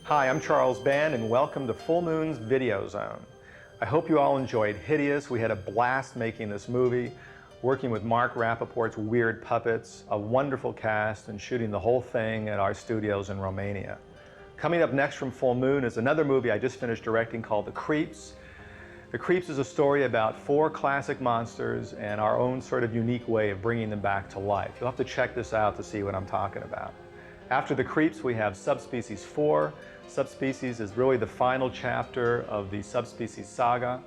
Hi, I'm Charles Band, and welcome to Full Moon's Videozone. I hope you all enjoyed Hideous. We had a blast making this movie, working with Mark Rappaport's weird puppets, a wonderful cast, and shooting the whole thing at our studios in Romania. Coming up next from Full Moon is another movie I just finished directing called The Creeps. The Creeps is a story about 4 classic monsters and our own sort of unique way of bringing them back to life. You'll have to check this out to see what I'm talking about. After The Creeps, we have Subspecies 4. Subspecies is really the final chapter of the Subspecies saga.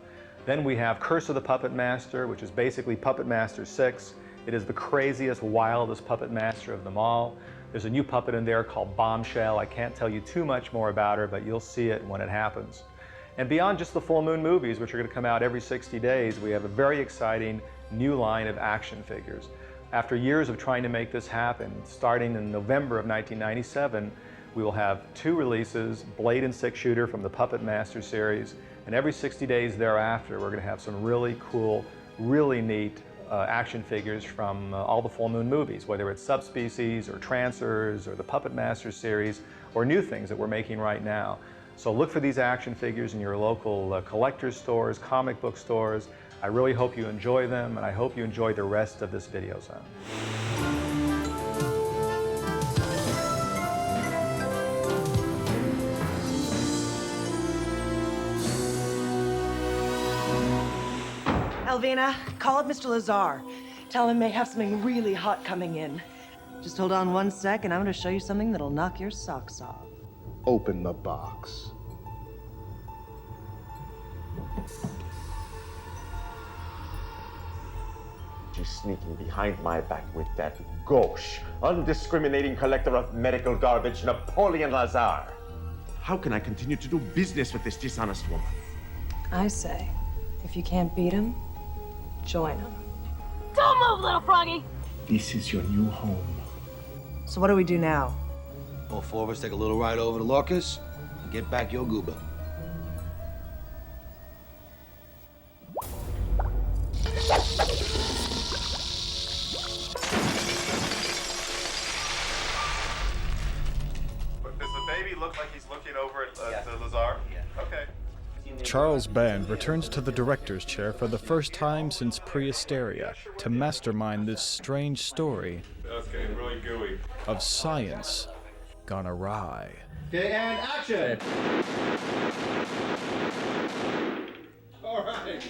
Then we have Curse of the Puppet Master, which is basically Puppet Master 6. It is the craziest, wildest puppet master of them all. There's a new puppet in there called Bombshell. I can't tell you too much more about her, but you'll see it when it happens. And beyond just the Full Moon movies, which are going to come out every 60 days, we have a very exciting new line of action figures. After years of trying to make this happen, starting in November of 1997, we will have 2 releases, Blade and 6-shooter from the Puppet Master series, and every 60 days thereafter, we're going to have some really cool, really neat action figures from all the Full Moon movies, whether it's Subspecies or Trancers or the Puppet Master series or new things that we're making right now. So look for these action figures in your local collector's stores, comic book stores. I really hope you enjoy them, and I hope you enjoy the rest of this video zone. Elvina, call up Mr. Lazar. Tell him may have something really hot coming in. Just hold on one sec, and I'm going to show you something that'll knock your socks off. Open the box. She's sneaking behind my back with that gauche, undiscriminating collector of medical garbage, Napoleon Lazar. How can I continue to do business with this dishonest woman? I say, if you can't beat him, join him. Don't move, little froggy! This is your new home. So what do we do now? All 4 of us take a little ride over to Lorcas and get back your goober. Does the baby look like he's looking over at Lazar? Yeah. Okay. Charles Band returns to the director's chair for the first time since Prehysteria to mastermind this strange story getting really gooey. of science gone awry. Okay, and action! All right.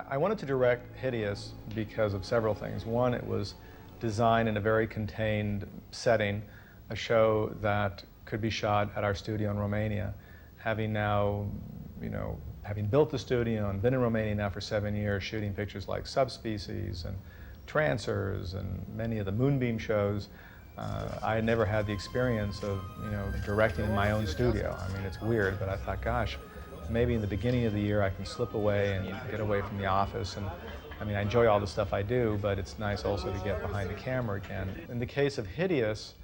I wanted to direct Hideous because of several things. One, it was designed in a very contained setting, a show that could be shot at our studio in Romania. Having now, having built the studio and been in Romania now for 7 years, shooting pictures like Subspecies and Trancers and many of the Moonbeam shows, I had never had the experience of, directing in my own studio. I mean, it's weird, but I thought, gosh, maybe in the beginning of the year I can slip away and get away from the office. And I mean, I enjoy all the stuff I do, but it's nice also to get behind the camera again. In the case of Hideous,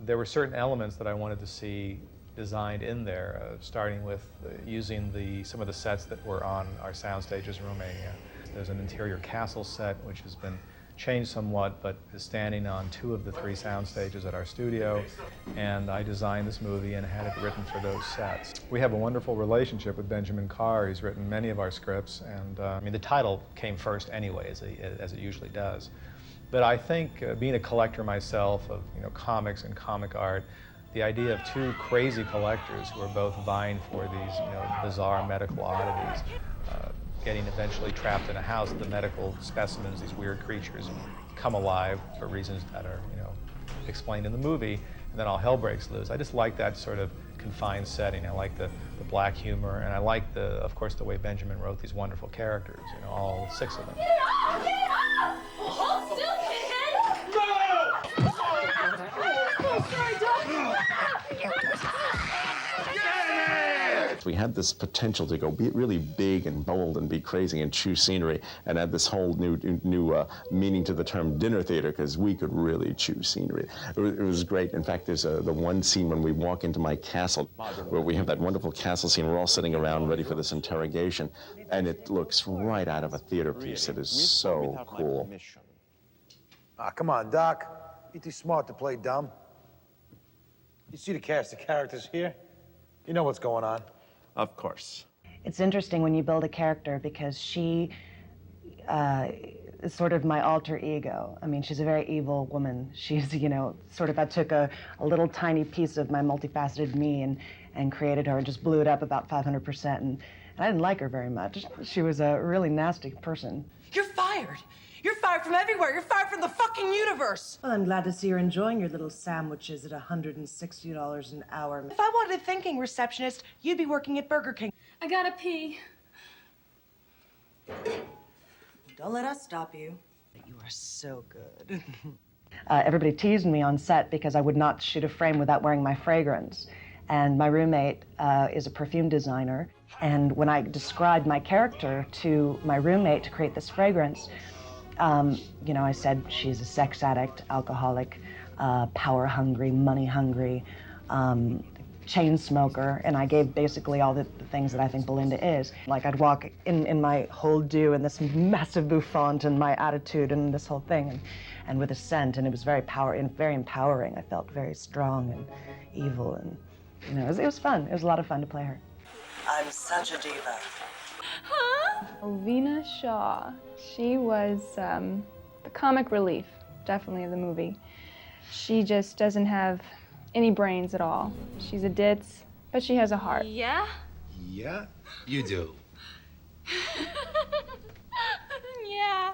there were certain elements that I wanted to see designed in there, starting with using some of the sets that were on our sound stages in Romania. There's an interior castle set which has been changed somewhat, but is standing on 2 of the 3 sound stages at our studio, and I designed this movie and had it written for those sets. We have a wonderful relationship with Benjamin Carr. He's written many of our scripts, and I mean, the title came first anyway, as it usually does. But I think being a collector myself of comics and comic art, the idea of 2 crazy collectors who are both vying for these bizarre medical oddities, getting eventually trapped in a house, the medical specimens, these weird creatures, come alive for reasons that are explained in the movie, and then all hell breaks loose. I just like that sort of confined setting. I like the black humor, and I like of course, the way Benjamin wrote these wonderful characters. All 6 of them. Get up! Get up! Hold still, kid! No! Oh, sorry, Doc. We had this potential to go be really big and bold and be crazy and chew scenery, and add this whole new meaning to the term dinner theater, because we could really chew scenery. It was great. In fact, there's the one scene when we walk into my castle where we have that wonderful castle scene. We're all sitting around ready for this interrogation, and it looks right out of a theater piece. It is so cool. Ah, come on, Doc. You're too smart to play dumb. You see the cast of characters here? You know what's going on. Of course. It's interesting when you build a character because she is sort of my alter ego. I mean, she's a very evil woman. She's, you know, sort of, I took a little tiny piece of my multifaceted me and created her and just blew it up about 500%. And I didn't like her very much. She was a really nasty person. You're fired. You're fired from everywhere. You're fired from the fucking universe. Well, I'm glad to see you're enjoying your little sandwiches at $160 an hour. If I wanted a thinking receptionist, you'd be working at Burger King. I gotta pee. Don't let us stop you. You are so good. Everybody teased me on set because I would not shoot a frame without wearing my fragrance. And my roommate is a perfume designer. And when I described my character to my roommate to create this fragrance, you know, I said she's a sex addict, alcoholic, power hungry, money hungry, chain smoker, and I gave basically all the things that I think Belinda is. Like I'd walk in my whole do and this massive bouffant and my attitude and this whole thing and with a scent, and it was very empowering. I felt very strong and evil, and you know, it was fun. It was a lot of fun to play her. I'm such a diva. Alvina Shaw. She was the comic relief, definitely, of the movie. She just doesn't have any brains at all. She's a ditz, but she has a heart. Yeah? Yeah, you do. Yeah.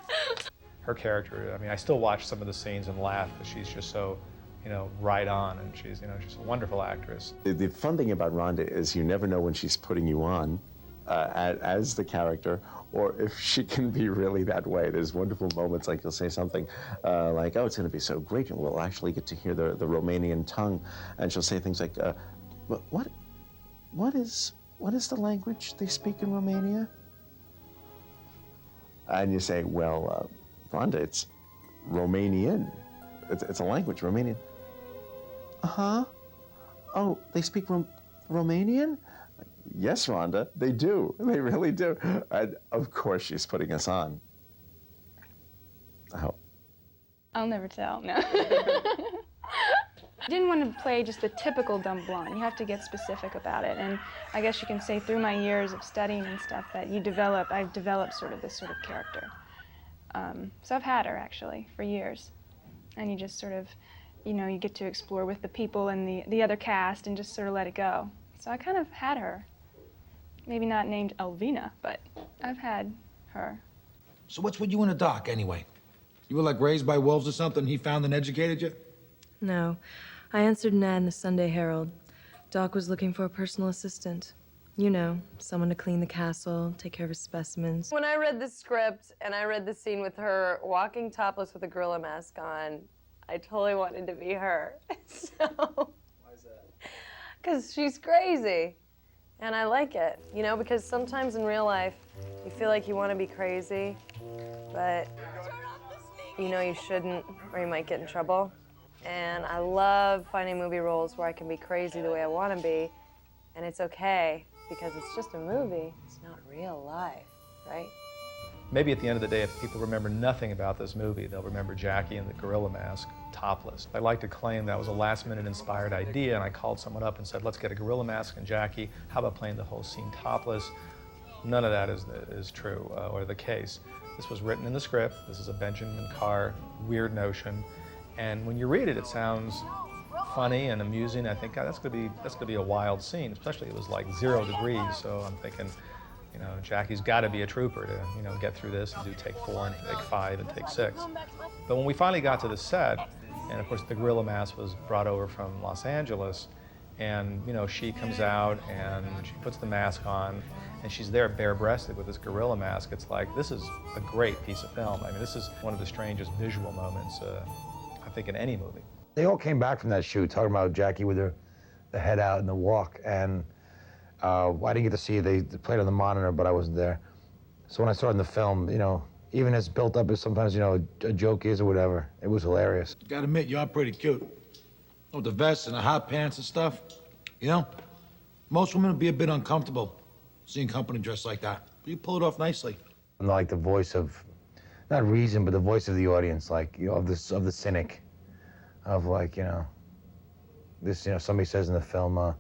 Her character, I mean, I still watch some of the scenes and laugh because she's just so, you know, right on, and she's, you know, just a wonderful actress. The fun thing about Rhonda is you never know when she's putting you on as the character, or if she can be really that way. There's wonderful moments, like you'll say something like, oh, it's going to be so great, and we'll actually get to hear the Romanian tongue, and she'll say things like, what is the language they speak in Romania? And you say, well, Rhonda, it's Romanian. It's a language, Romanian. Uh-huh. Oh, they speak Romanian? Yes, Rhonda, they do. They really do. And of course she's putting us on. I hope. I'll never tell, no. I didn't want to play just the typical dumb blonde. You have to get specific about it. And I guess you can say through my years of studying and stuff that I've developed sort of this sort of character. So I've had her, actually, for years. And you just sort of, you know, you get to explore with the people and the other cast and just sort of let it go. So I kind of had her. Maybe not named Alvina, but I've had her. So what's with you and the doc, anyway? You were like raised by wolves or something? He found and educated you? No. I answered an ad in the Sunday Herald. Doc was looking for a personal assistant. You know, someone to clean the castle, take care of his specimens. When I read the script and I read the scene with her walking topless with a gorilla mask on, I totally wanted to be her. So. Why is that? Because she's crazy. And I like it, you know, because sometimes in real life, you feel like you want to be crazy, but you know you shouldn't, or you might get in trouble. And I love finding movie roles where I can be crazy the way I want to be, and it's okay, because it's just a movie. It's not real life, right? Maybe at the end of the day, if people remember nothing about this movie, they'll remember Jackie in the gorilla mask, topless. I'd like to claim that was a last-minute inspired idea, and I called someone up and said, let's get a gorilla mask and Jackie. How about playing the whole scene topless? None of that is true or the case. This was written in the script. This is a Benjamin Carr weird notion, and when you read it, it sounds funny and amusing. I think, God, that's gonna be a wild scene, especially it was like 0 degrees, so I'm thinking, you know, Jackie's got to be a trooper to, you know, get through this and do take 4 and take 5 and take 6. But when we finally got to the set, and of course the gorilla mask was brought over from Los Angeles, and, you know, she comes out and she puts the mask on, and she's there bare-breasted with this gorilla mask. It's like, this is a great piece of film. I mean, this is one of the strangest visual moments, I think, in any movie. They all came back from that shoot talking about Jackie with the head out and the walk, and I didn't get to see it. They played on the monitor, but I wasn't there. So when I saw it in the film, you know, even as built up as sometimes, you know, a joke is or whatever, it was hilarious. Gotta admit, you are pretty cute. With the vest and the hot pants and stuff, you know? Most women would be a bit uncomfortable seeing company dressed like that. But you pull it off nicely. I'm like the voice of, not reason, but the voice of the audience, like, you know, of the cynic, of like, you know, This, somebody says in the film,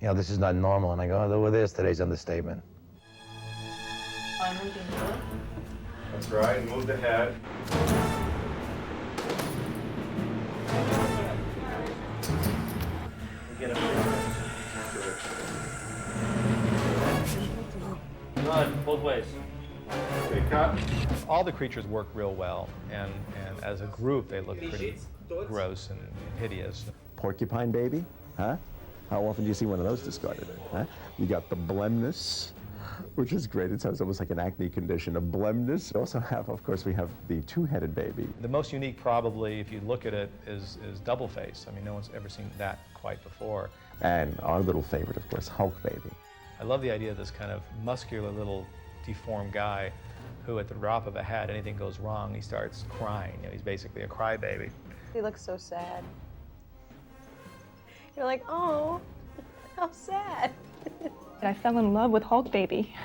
this is not normal, and I go, oh, well, there's today's understatement. That's right, move the head. Good, both ways. Okay, cut. All the creatures work real well, and as a group, they look pretty gross and hideous. Porcupine baby, huh? How often do you see one of those discarded? Huh? You got the blemness, which is great. It sounds almost like an acne condition, a blemness. We also have, of course, we have the two-headed baby. The most unique, probably, if you look at it, is double face. I mean, no one's ever seen that quite before. And our little favorite, of course, Hulk baby. I love the idea of this kind of muscular little deformed guy who, at the drop of a hat, anything goes wrong, he starts crying. He's basically a crybaby. He looks so sad. You're like, oh, how sad. I fell in love with Hulk Baby.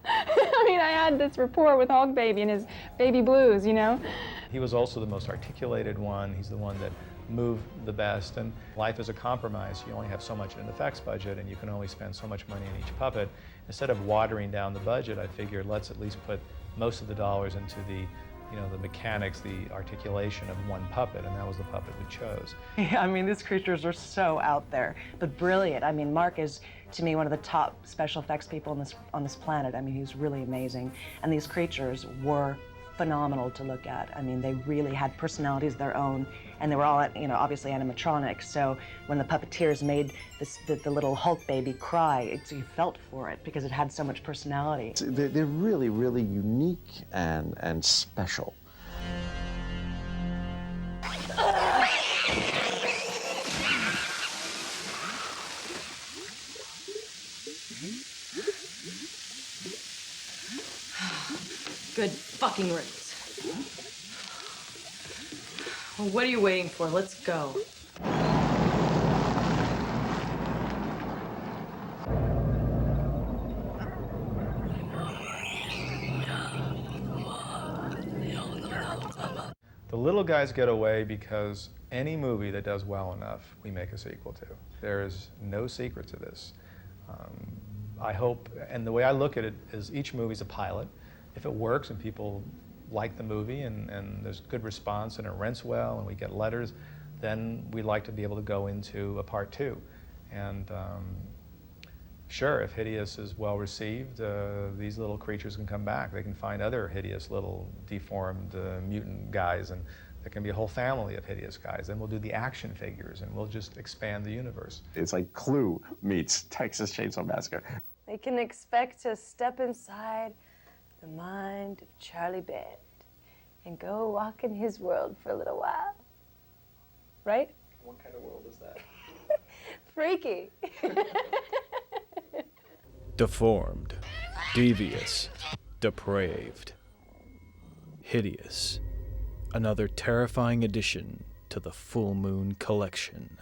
I mean, I had this rapport with Hulk Baby and his baby blues, He was also the most articulated one. He's the one that moved the best. And life is a compromise. You only have so much in an effects budget, and you can only spend so much money on each puppet. Instead of watering down the budget, I figured let's at least put most of the dollars into the mechanics, the articulation of one puppet, and that was the puppet we chose. Yeah, I mean, these creatures are so out there, but brilliant. I mean, Mark is, to me, one of the top special effects people on this planet. I mean, he's really amazing. And these creatures were phenomenal to look at. I mean, they really had personalities of their own, and they were all, obviously animatronics. So when the puppeteers made the little Hulk baby cry, you felt for it because it had so much personality. They're really, really unique and special. Good fucking riddance. Well, what are you waiting for? Let's go. The little guys get away because any movie that does well enough, we make a sequel to. There is no secret to this. I hope, and the way I look at it is each movie's a pilot. If it works and people like the movie and there's good response and it rents well and we get letters, then we'd like to be able to go into a part 2. And sure, if Hideous is well received, these little creatures can come back. They can find other hideous little deformed mutant guys, and there can be a whole family of hideous guys. Then we'll do the action figures and we'll just expand the universe. It's like Clue meets Texas Chainsaw Massacre. They can expect to step inside the mind of Charlie Band and go walk in his world for a little while. Right? What kind of world is that? Freaky. Deformed, devious, depraved, hideous. Another terrifying addition to the Full Moon Collection.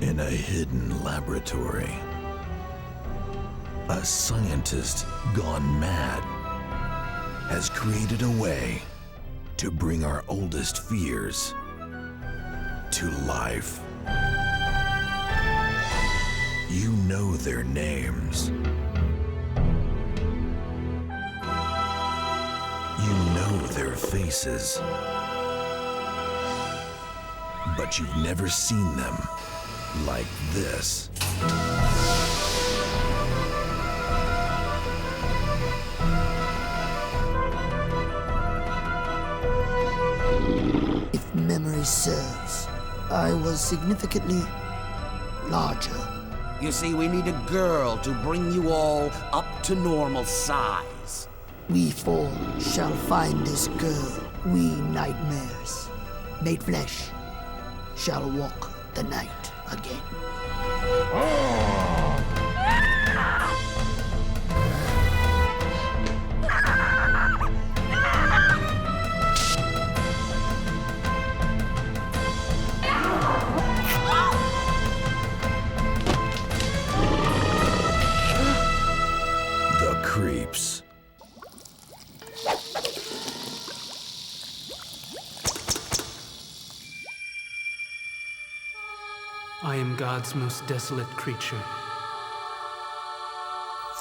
In a hidden laboratory, a scientist gone mad has created a way to bring our oldest fears to life. You know their names. You know their faces. But you've never seen them like this. If memory serves, I was significantly larger. You see, we need a girl to bring you all up to normal size. We four shall find this girl. We nightmares, made flesh, shall walk the night again. I am God's most desolate creature.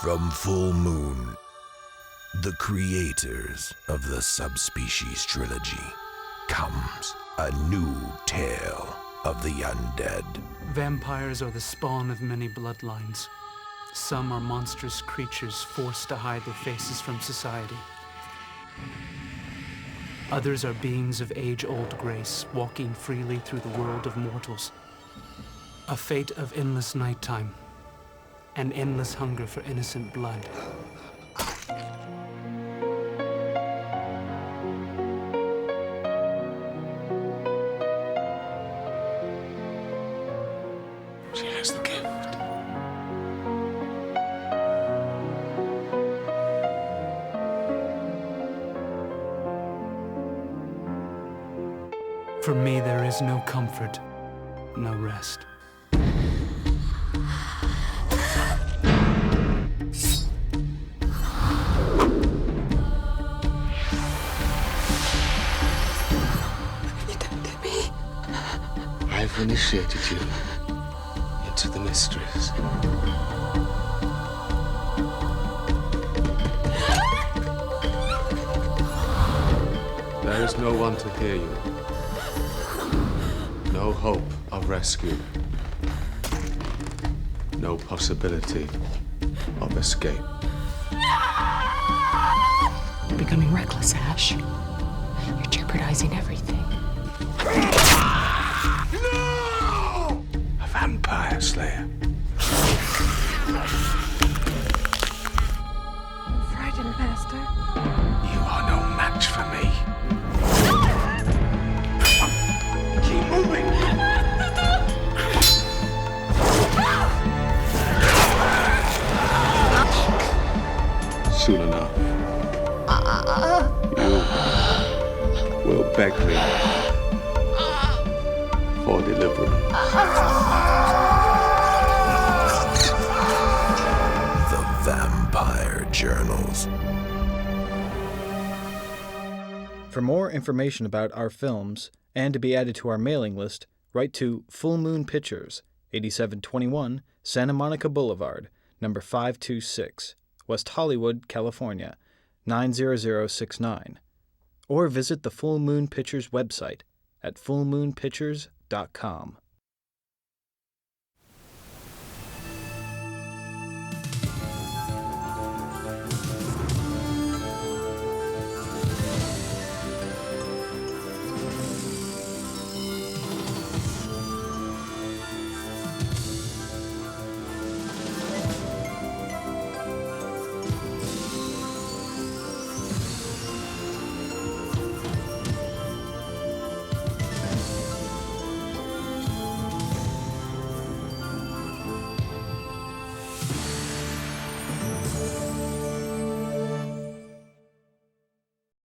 From Full Moon, the creators of the Subspecies trilogy, comes a new tale of the undead. Vampires are the spawn of many bloodlines. Some are monstrous creatures forced to hide their faces from society. Others are beings of age-old grace, walking freely through the world of mortals. A fate of endless nighttime, an endless hunger for innocent blood. She has the gift. For me, there is no comfort, no rest. I've initiated you into the mysteries. There is no one to hear you. No hope of rescue. No possibility of escape. You're becoming reckless, Ash. You're jeopardizing everything. A vampire slayer. Frightened, Master. You are no match for me. Keep moving. Soon enough, you will beg me for deliverance. The Vampire Journals. For more information about our films and to be added to our mailing list, write to Full Moon Pictures, 8721 Santa Monica Boulevard, number 526, West Hollywood, California, 90069, or visit the Full Moon Pictures website at fullmoonpictures.com.